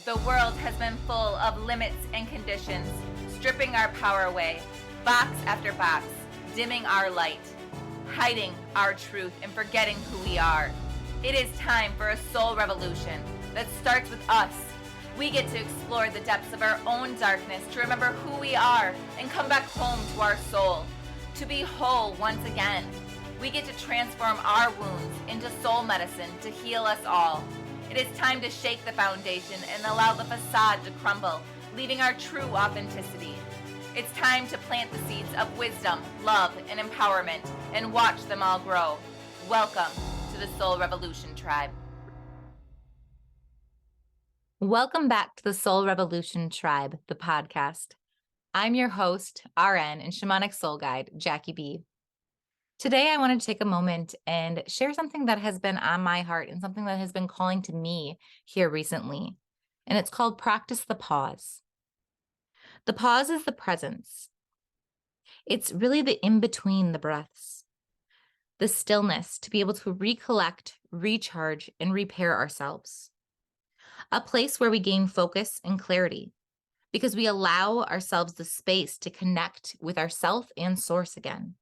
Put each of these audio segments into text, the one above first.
The world has been full of limits and conditions, stripping our power away, box after box, dimming our light, hiding our truth, and forgetting who we are. It is time for a soul revolution that starts with us. We get to explore the depths of our own darkness, to remember who we are, and come back home to our soul, to be whole once again. We get to transform our wounds into soul medicine to heal us all. It is time to shake the foundation and allow the facade to crumble, leaving our true authenticity. It's time to plant the seeds of wisdom, love, and empowerment, and watch them all grow. Welcome to the Soul Revolution Tribe. Welcome back to the Soul Revolution Tribe, the podcast. I'm your host, RN and Shamanic Soul Guide, Jackie B. Today, I wanted to take a moment and share something that has been on my heart and something that has been calling to me here recently. And it's called Practice the Pause. The pause is the presence. It's really the in-between the breaths, the stillness to be able to recollect, recharge, and repair ourselves. A place where we gain focus and clarity because we allow ourselves the space to connect with ourself and source again.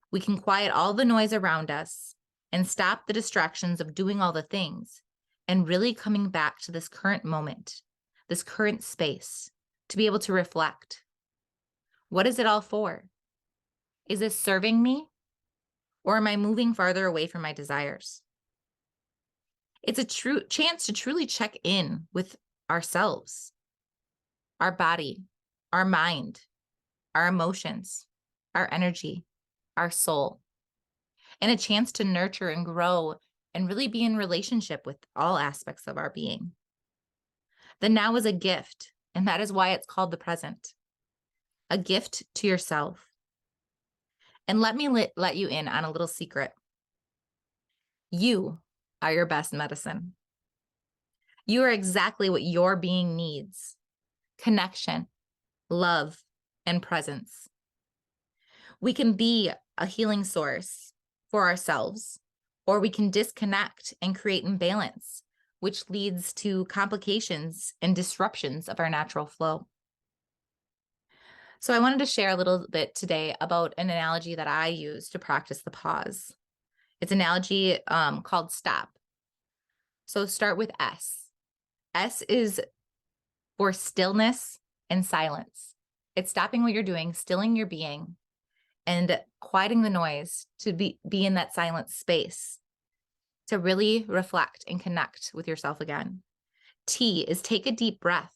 We can quiet all the noise around us and stop the distractions of doing all the things and really coming back to this current moment, this current space, to be able to reflect. What is it all for? Is this serving me? Or am I moving farther away from my desires? It's a true chance to truly check in with ourselves, our body, our mind, our emotions, our energy, our soul, and a chance to nurture and grow and really be in relationship with all aspects of our being. The now is a gift, and that is why it's called the present, a gift to yourself. And let me let you in on a little secret. You are your best medicine. You are exactly what your being needs: connection, love, and presence. We can be a healing source for ourselves, or we can disconnect and create imbalance, which leads to complications and disruptions of our natural flow. So I wanted to share a little bit today about an analogy that I use to practice the pause. It's an analogy called stop. So start with S. S is for stillness and silence. It's stopping what you're doing, stilling your being, and quieting the noise to be in that silent space, to really reflect and connect with yourself again. T is take a deep breath.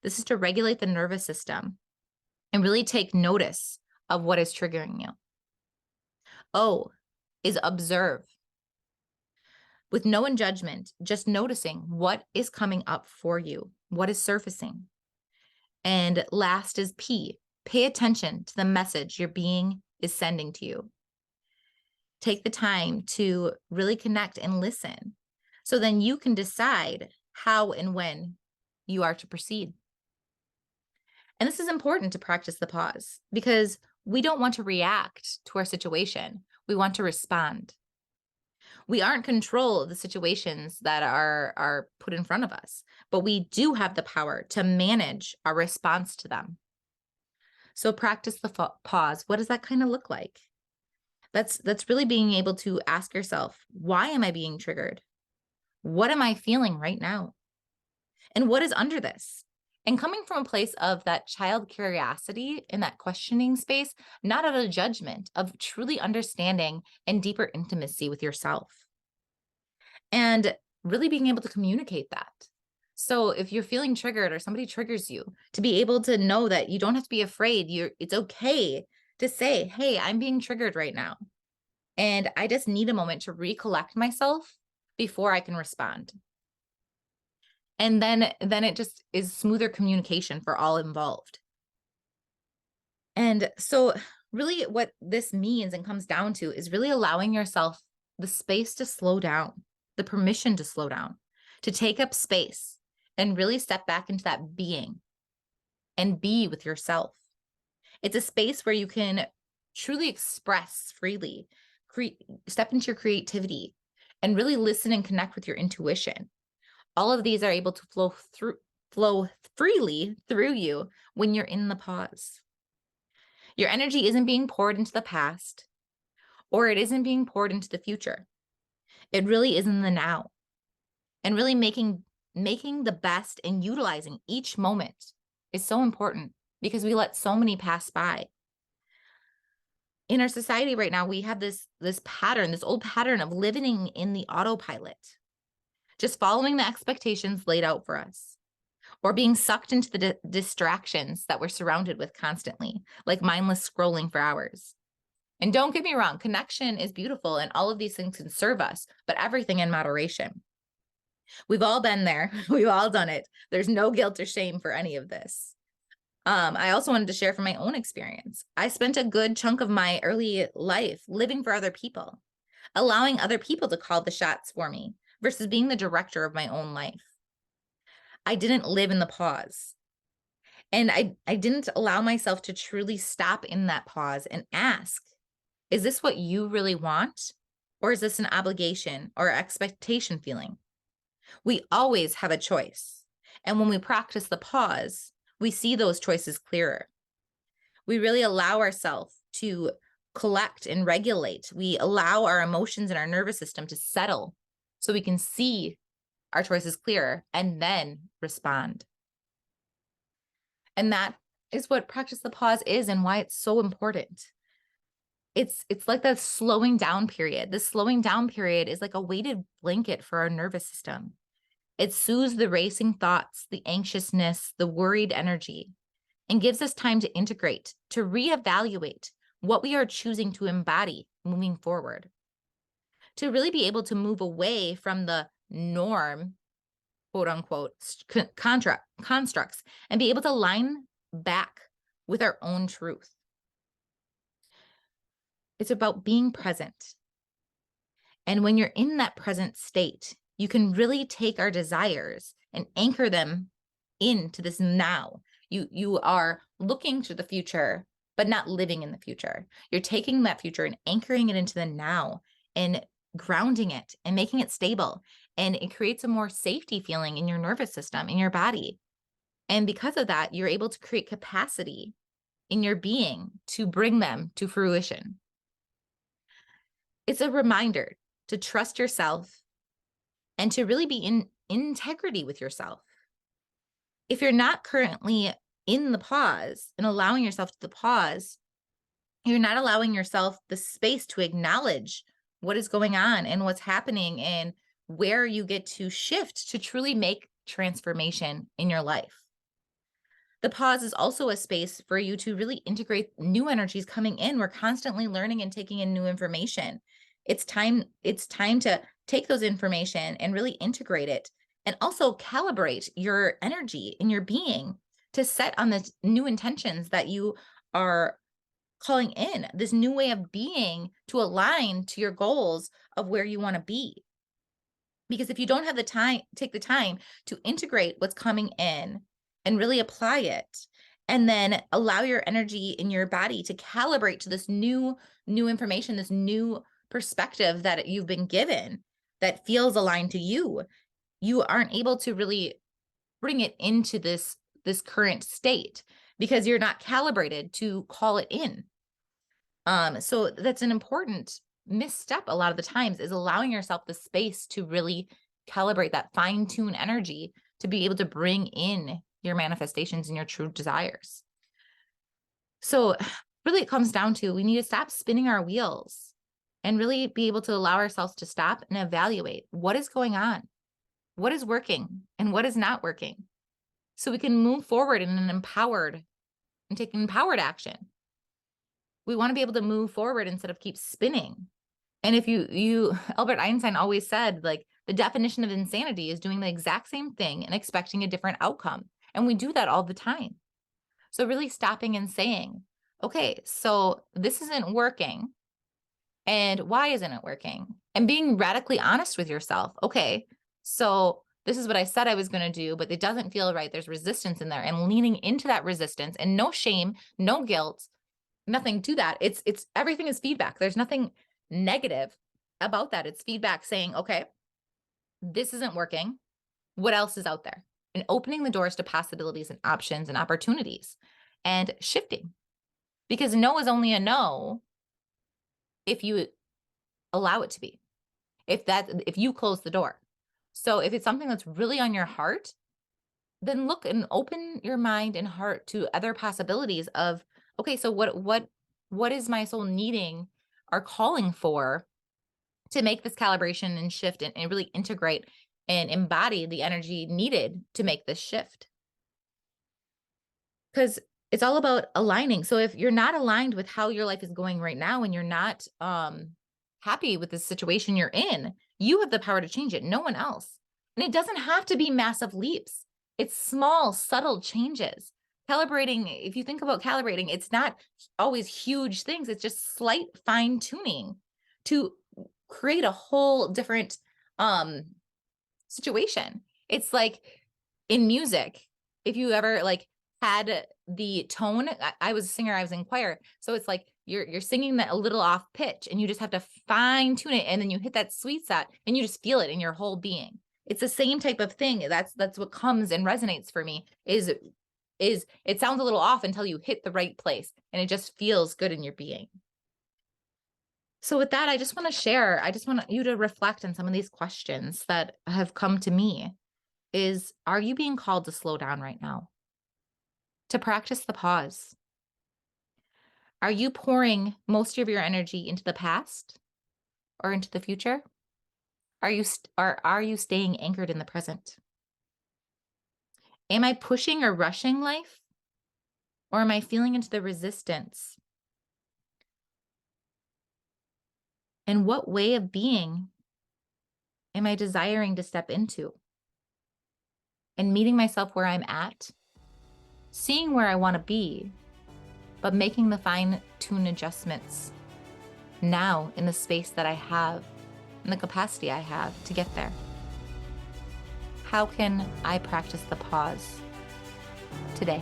This is to regulate the nervous system and really take notice of what is triggering you. O is observe. With no judgment, just noticing what is coming up for you, what is surfacing. And last is P, pay attention to the message your being is sending to you. Take the time to really connect and listen, so then you can decide how and when you are to proceed. And this is important to practice the pause because we don't want to react to our situation. We want to respond. We aren't in control of the situations that are put in front of us, but we do have the power to manage our response to them. So practice the pause. What does that kind of look like? That's really being able to ask yourself, why am I being triggered? What am I feeling right now? And what is under this? And coming from a place of that child curiosity in that questioning space, not out of judgment, of truly understanding and deeper intimacy with yourself. And really being able to communicate that. So if you're feeling triggered or somebody triggers you, to be able to know that you don't have to be afraid. It's okay to say, hey, I'm being triggered right now. And I just need a moment to recollect myself before I can respond. And then it just is smoother communication for all involved. And so really what this means and comes down to is really allowing yourself the space to slow down, the permission to slow down, to take up space and really step back into that being and be with yourself. It's a space where you can truly express freely, step into your creativity and really listen and connect with your intuition. All of these are able to flow freely through you when you're in the pause. Your energy isn't being poured into the past, or it isn't being poured into the future. It really is in the now. And really making the best and utilizing each moment is so important, because we let so many pass by. In our society right now, we have this pattern, this old pattern of living in the autopilot, just following the expectations laid out for us, or being sucked into the distractions that we're surrounded with constantly, like mindless scrolling for hours. And don't get me wrong, connection is beautiful and all of these things can serve us, but everything in moderation. We've all been there. We've all done it. There's no guilt or shame for any of this. I also wanted to share from my own experience. I spent a good chunk of my early life living for other people, allowing other people to call the shots for me versus being the director of my own life. I didn't live in the pause. And I didn't allow myself to truly stop in that pause and ask, is this what you really want? Or is this an obligation or expectation feeling? We always have a choice. And when we practice the pause, we see those choices clearer. We really allow ourselves to collect and regulate. We allow our emotions and our nervous system to settle so we can see our choices clearer and then respond. And that is what practice the pause is and why it's so important. It's like that slowing down period. The slowing down period is like a weighted blanket for our nervous system. It soothes the racing thoughts, the anxiousness, the worried energy, and gives us time to integrate, to reevaluate what we are choosing to embody moving forward, to really be able to move away from the norm, quote unquote, constructs, and be able to line back with our own truth. It's about being present. And when you're in that present state, you can really take our desires and anchor them into this now. You are looking to the future, but not living in the future. You're taking that future and anchoring it into the now and grounding it and making it stable. And it creates a more safety feeling in your nervous system, in your body. And because of that, you're able to create capacity in your being to bring them to fruition. It's a reminder to trust yourself and to really be in integrity with yourself. If you're not currently in the pause and allowing yourself to the pause, you're not allowing yourself the space to acknowledge what is going on and what's happening and where you get to shift to truly make transformation in your life. The pause is also a space for you to really integrate new energies coming in. We're constantly learning and taking in new information. It's time to take those information and really integrate it, and also calibrate your energy in your being to set on the new intentions that you are calling in, this new way of being to align to your goals of where you want to be. Because if you don't have the time, take the time to integrate what's coming in and really apply it, and then allow your energy in your body to calibrate to this new information, this new perspective that you've been given that feels aligned to you, you aren't able to really bring it into this current state because you're not calibrated to call it in. So that's an important misstep a lot of the times, is allowing yourself the space to really calibrate that fine-tune energy to be able to bring in your manifestations and your true desires. So really it comes down to, we need to stop spinning our wheels and really be able to allow ourselves to stop and evaluate what is going on, what is working and what is not working, so we can move forward in an empowered and take empowered action. We want to be able to move forward instead of keep spinning. And if you Albert Einstein always said, like, the definition of insanity is doing the exact same thing and expecting a different outcome. And we do that all the time. So really stopping and saying, okay, so this isn't working. And why isn't it working? And being radically honest with yourself. Okay, so this is what I said I was going to do, but it doesn't feel right. There's resistance in there, and leaning into that resistance, and no shame, no guilt, nothing to that. It's everything is feedback. There's nothing negative about that. It's feedback saying, okay, this isn't working. what else is out there, and opening the doors to possibilities and options and opportunities and shifting. Because no is only a no if you allow it to be, if you close the door. So if it's something that's really on your heart, then look and open your mind and heart to other possibilities of, okay, so what is my soul needing or calling for to make this calibration and shift and really integrate and embody the energy needed to make this shift? Because it's all about aligning. So if you're not aligned with how your life is going right now, and you're not happy with the situation you're in, you have the power to change it, no one else. And it doesn't have to be massive leaps. It's small, subtle changes. Calibrating, if you think about calibrating, it's not always huge things. It's just slight fine tuning to create a whole different situation. It's like in music, if you ever like had the tone, I was a singer, I was in choir. So it's like you're singing that a little off pitch, and you just have to fine tune it. And then you hit that sweet spot and you just feel it in your whole being. It's the same type of thing. That's what comes and resonates for me is it sounds a little off until you hit the right place, and it just feels good in your being. So with that, I just want you to reflect on some of these questions that have come to me. Are you being called to slow down right now? To practice the pause? Are you pouring most of your energy into the past or into the future? Are you staying anchored in the present? Am I pushing or rushing life? Or am I feeling into the resistance? And what way of being am I desiring to step into? And meeting myself where I'm at, seeing where I want to be, but making the fine-tune adjustments now in the space that I have and the capacity I have to get there. How can I practice the pause today?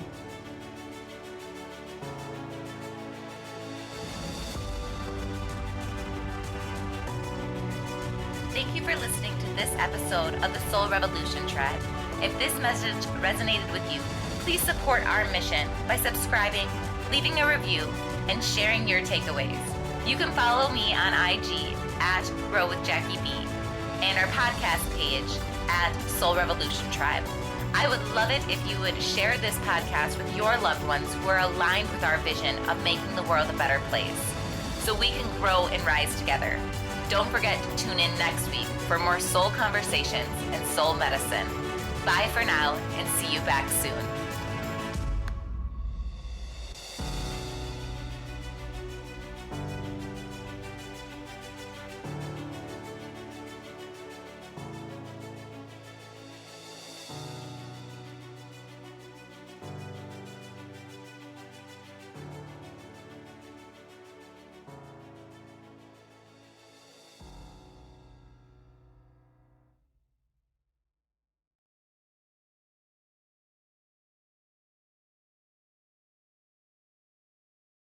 Thank you for listening to this episode of the Soul Revolution Tribe. If this message resonated with you, please support our mission by subscribing, leaving a review, and sharing your takeaways. You can follow me on IG at Grow with Jackie B, and our podcast page at Soul Revolution Tribe. I would love it if you would share this podcast with your loved ones who are aligned with our vision of making the world a better place, so we can grow and rise together. Don't forget to tune in next week for more soul conversations and soul medicine. Bye for now, and see you back soon.